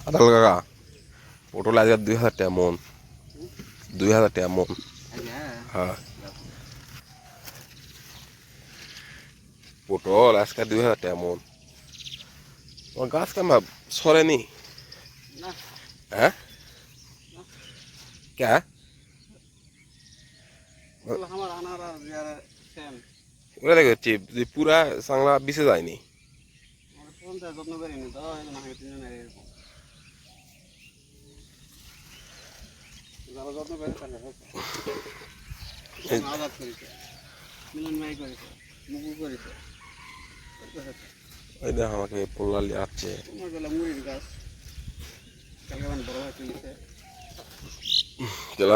আদাল কাকা পটল আজকে 2000 টাকা মন 2000 টাকা মন হ্যাঁ পটল আজকে 2000 টাকা মন তোমার গাছ কেমন সরেনি হ্যাঁ কে ওরা দেখছি যে পুরা চাংলা বিছে যায়নি ওই দেখ আমাকে পোল্লালি আসছে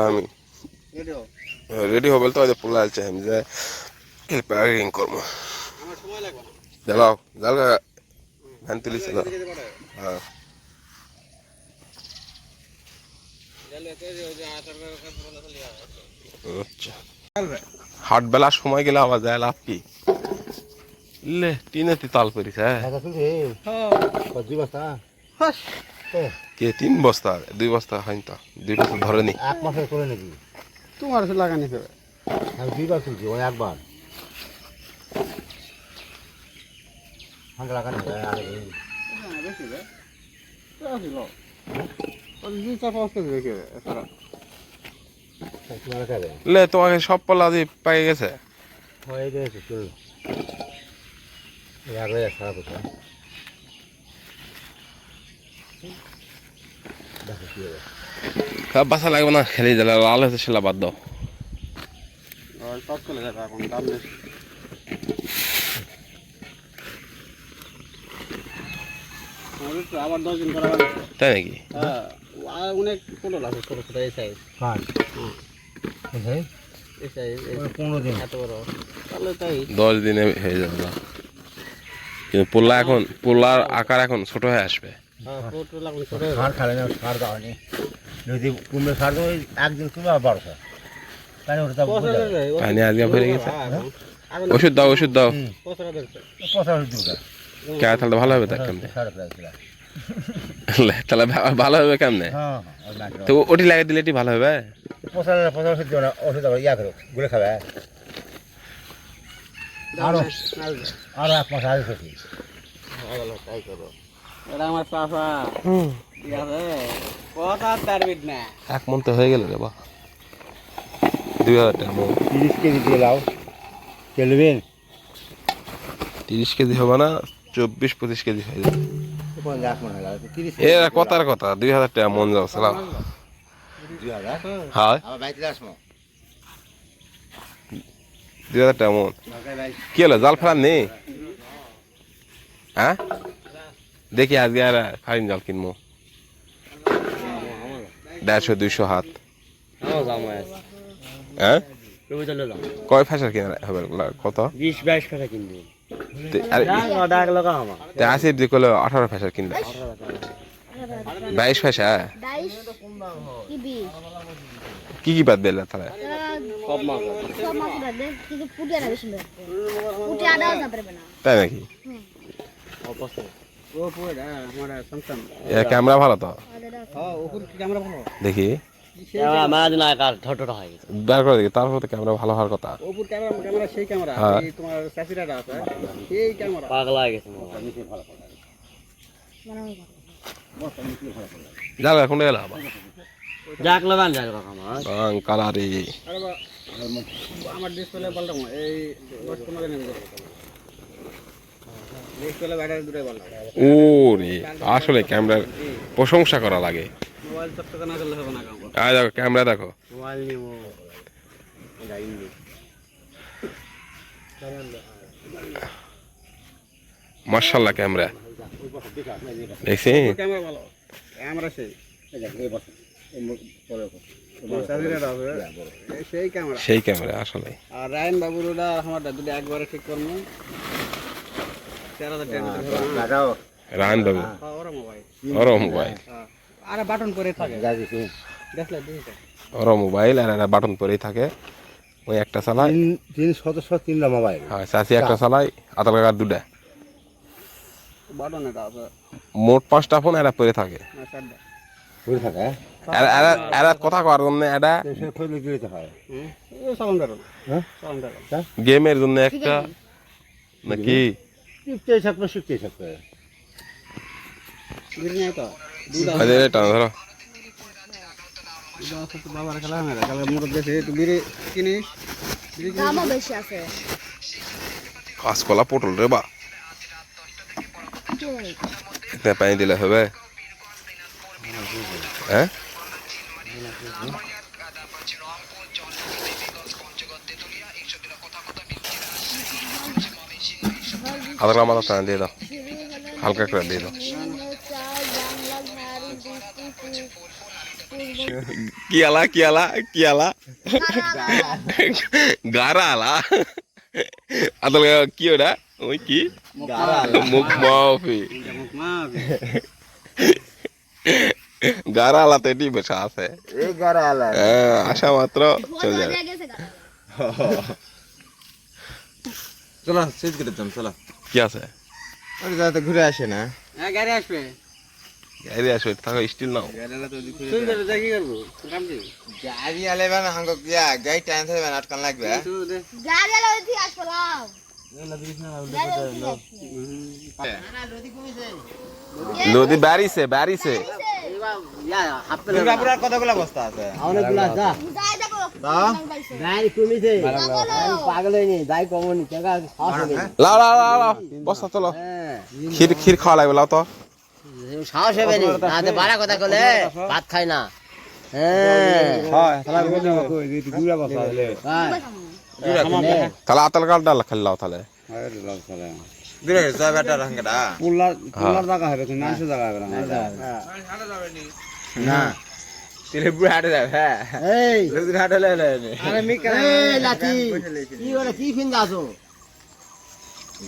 আমি রেডি হবে তো পোল্লা আসছে আমি যে প্যারিং করবো জ্বালাও জ্বালা ধান তুলিছে হ্যাঁ আচ্ছা হাট বেলার সময় গেলে আবার যায় লাভ কি লে টিনেতে তাল করিস কে 3 বস্তা 2 বস্তা হয়নি তো 2 বস্তা ধরে নি 1 মাসের করে নাকি তোমার লাগানি ফেলে আমি 2 বার তুলছি ওই একবার লাগানি বেশি রে দুই চার পাঁচ কেজি রেখে লে তোমাকে সব পলা দিয়ে পাই গেছে হয়ে গেছে চল সারা কথা সব বাসা লাগবে না খেলে দিলে লাল হয়েছে সেলা বাদ দাও সব চলে যাবে এখন দাম বেশি আবার 10 দিন করা তাই নাকি হ্যাঁ অনেক পটল আছে ছোট ছোট এই সাইজ এই সাইজ 15 দিন এত বড় তাহলে তাই 10 দিনে হয়ে যাবে না কিন্তু পোলা এখন পোলার আকার এখন ছোট হয়ে আসবে হ্যাঁ পটল এখন ছোট সার খালে না সার দাওনি যদি কুমড়ো সার দাও একদিন তুমি আবার 1200 তাই ওটা পানি আজকে ভরে গেছে ওষুধ দাও কে তাহলে ভালো হবে দেখ কেমনে তাহলে ভালো হবে কেমনে তো ওটি লাগিয়ে দিলে এটি ভালো হবে ওষুধ ইয়া করো গুলে খাবে আরো 1 মাস আগে খেয়েছি তাই করো এটা আমার চাচা ঠিক আছে কথা তারবিদ না 1 মন তো হয়ে গেল রে বা 2000 টাকা মন 30 কেজি দিয়ে লাও চলবেন 30 কেজি হবে না 24-25 কেজি হয়ে যাবে এ কথার কথা 2000 টাকা মন যাও সালাম 2000 হ্যাঁ আবার বাইতে আসবো 2000 টাকা মন কি হলো জাল ফেলার নেই হ্যাঁ দেখি আজকে আর ফাইন জাল কিনবো 150-200 হাত হ্যাঁ কয় ফেসার কিনা হবে কত 20-22 টাকা কিনবো আসিফ যে করলো 18 ফেসার কিনবে 22 ফেসা কি কি বাদ দিলে তাহলে তাই নাকি ক্যামেরা ভালো তো দেখি বের করে দেখি তারপর তো ক্যামেরা ভালো হওয়ার কথা যাক এখন গেল কালারি আমার ডিসপ্লে পাল্টাবো এই 10-15 দিনের ডিসপ্লে ব্যাটারি দুটোই পাল্টাবো ওরে আসলে ক্যামেরার প্রশংসা করা লাগে মোবাইল চকচকা না করলে হবে না দেখো ক্যামেরা দেখো মোবাইল নিবো মাশাআল্লাহ ক্যামেরা দেখছি ক্যামেরা ভালো ক্যামেরা সেই ক্যামেরা আসলে আর রায়ন বাবুর ওটা আমারটা দুটো একবারে ঠিক করবো 13,000 টাকা রায়ন বাবু ওর মোবাইল আরে বাটন পরে থাকে দেখলে ওর মোবাইল আর একটা বাটন পরেই থাকে ওই একটা চালায় 3 সদস্য 3টা মোবাইল হ্যাঁ চাচি একটা চালায় আতাল কাকার 2টা বাটন এটা আছে মোট 5টা ফোন এরা পরে থাকে পড়ে থাকে এরা কথা করার জন্য এটা সে ফেলে দিতে হয় হ্যাঁ গেমের জন্য একটা নাকি শিখতেই থাকবে বিড়ি নাই তো দুধ আরে টানা ধরো আছে তো বাবার খেলা না খেলা মোটর দেশে একটু বিড়ি কিনিস দামও বেশি আছে কাঁচকলা পটল রে বা এতে পানি দিলে হবে হ্যাঁ আধা গ্রাম আধা টান দিয়ে দাও হালকা করে দিয়ে দাও কি আলা কি আলা কি আলা গারা আলা আদল কি ওটা ওই কি মুখ মাফি গারা আলা তো এটি বসা আছে এই গারা আলা হ্যাঁ আসা মাত্র চলে যাবে চলো সেট করে দাম চলো কি আছে আরে দাদা ঘুরে আসে না হ্যাঁ গাড়ি আসবে গাড়ি আসবে থাকো স্টিল নাও তুই ধরে যা কি করবো কাম কি গাড়ি আলেবা না হাঙ্গ কিয়া গাড়ি টাইম থাকবে না আটকান লাগবে তুই দে গাড়ি আলো ইতি আসলাম নদী বাড়িছে বাড়িছে দুর্গাপুরের কতগুলা বস্তা আছে অনেকগুলো যা যাই দেখো গাড়ি কমিছে পাগল হয়নি দাই কমনি টাকা সাহস হবে লাও লাও লাও লাও বস্তা চলো ক্ষীর ক্ষীর খাওয়া লাগবে লাও তো সাহস হবে নি আদে বাড়া কথা কলে ভাত খাই না হ্যাঁ হয় তাহলে বলতে হবে কই দিতে দুরা বস্তা আছে তাহলে আতল কাল ডাল খালি লাও তাহলে দুরা যা বেটা রাঙ্গা পুলার জায়গা হবে কিন্তু নাশে জায়গা হবে না না তেলে বুড়া হাটে যাবে হ্যাঁ এই লোকজন হাটে লে লে আরে মিকা এই লাঠি কি ওরে কি ফিন দাসো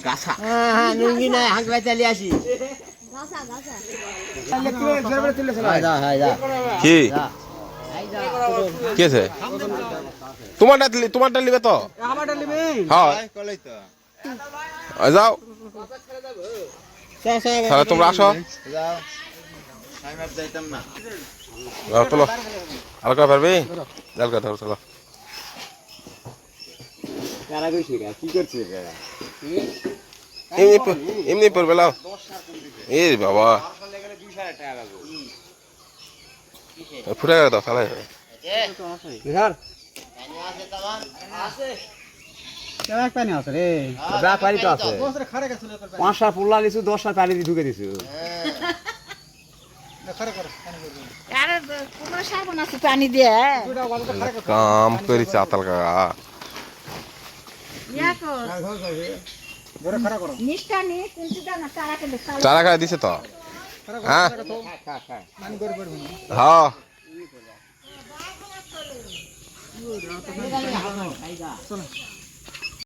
গাছা হ্যাঁ হ্যাঁ নুঙ্গি না হাঙ্গা চালি আসি গাছা গাছা হাই যা হাই যা কি হাই যা কি আছে তোমারটা নিবে তো আমারটা নিবি হ্যাঁ কলাই তো যাও তাহলে তোমরা আসো যাও আমি আর যাইতাম না যাও চলো আর কয় পারবি জাল কথা চলো কারা কইছে কি করছে কারা এমনি পড়বে লাও এ বাবা ফুটে গেল তো তাহলে বিহার কেমন পানি আছে রে ব্রা পানি তো আছে বসরে খারে গেছিল তোর 5টা পুল্লা লিছু 10টা পানি দি ঢুকে দিছু খারে করে আরে কোন সাবন আছে পানি দিয়ে কাম করেছে আতাল কাকা ইয়া কর বড় খারে করো নিষ্ঠা নিয়ে কুঞ্চি দানা তারা কে দেখা চারা খাই দিছে তো হ্যাঁ পানি করে পড়বি হ্যাঁ চল